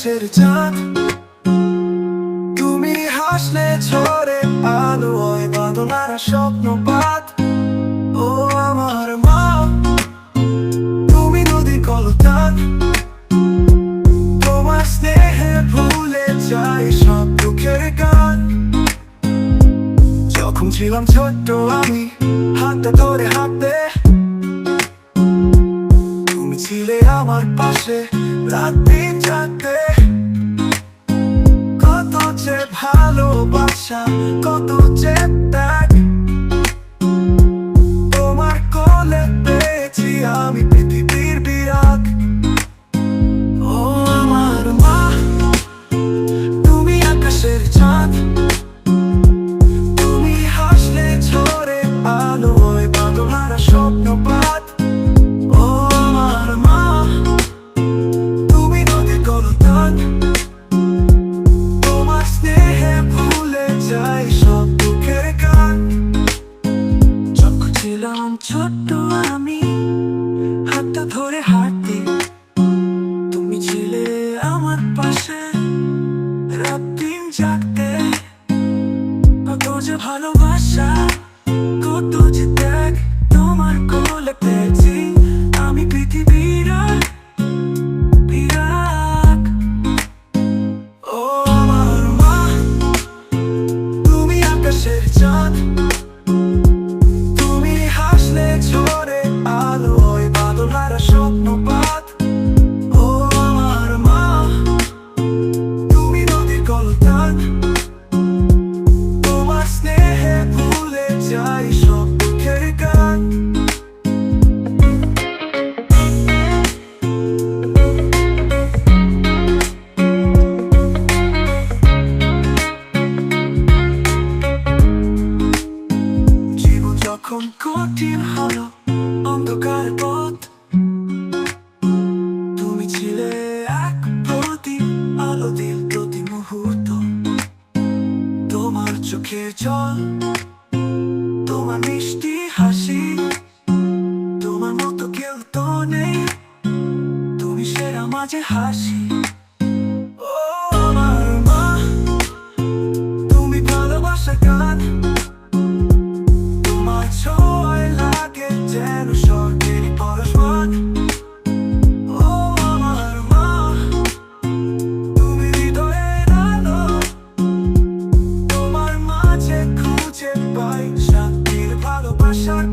আকাশের চাঁদ, তুমি হাসলে ঝরে আলো হয় বাঁধনারা স্বপ্নপাত। ও আমার মা, তুমি নদীর কলতান, তোমার স্নেহে ভুলে যাই সব দুঃখের গান। যখন ছিলাম ছোট্ট আমি হাতটা ধরে হাঁটতে, তুমি ছিলে আমার পাশে রাত দিন জাগতে। কত যে ভালোবাসা, কত যে ত্যাগ, তোমার কোলে পেয়েছি আমি পৃথিবীর বিরাগ। ও আমার মা, তুমি আকাশের চাঁদ, তুমি হাসলে ঝরে আলো হয় বাঁধনারা স্বপ্নপাত। ও আমার মা, তুমি নদীর কলতান, তোমার স্নেহে ভুলে যাই সব দুঃখের গান। যখন ছিলাম ছোট্ট আমি হাতটা ধরে হাঁটতে, তুমি ছিলে আমার পাশে রাত দিন জাগতে। কত যে ভালোবাসা, কত যে ত্যাগ, তোমার কোলে পেয়েছি আমি পৃথিবীর বিরাগ। ও আমার মা, তুমি আকাশের চাঁদ, তুমি হাসলে ঝরে আলো হয় বাঁধনারা স্বপ্নপাত। ও আমার মা, তুমি নদীর কলতান, তোমার স্নেহে ভুলে যাই সব দুঃখের গান। জীবন যখন কঠিন হলো অন্ধকার পথ, তুমি ছিলে এক প্রদীপ, আলো দিল প্রতি মুহূর্ত। তোমার চোখের জল, তোমার মিষ্টি হাসি, তোমার মতো কেউ তো নেই, তুমি সেরা মাঝে হাসি। ও আমার মা, তুমি ভালোবাসা গান, তোমার ছোঁয়ায় লাগে যেন স্বর্গেরই পরশমান। ও আমার মা, তুমি হৃদয়ের আলো, তোমার মাঝে খুঁজে পাই শান্তির ভালোবাসার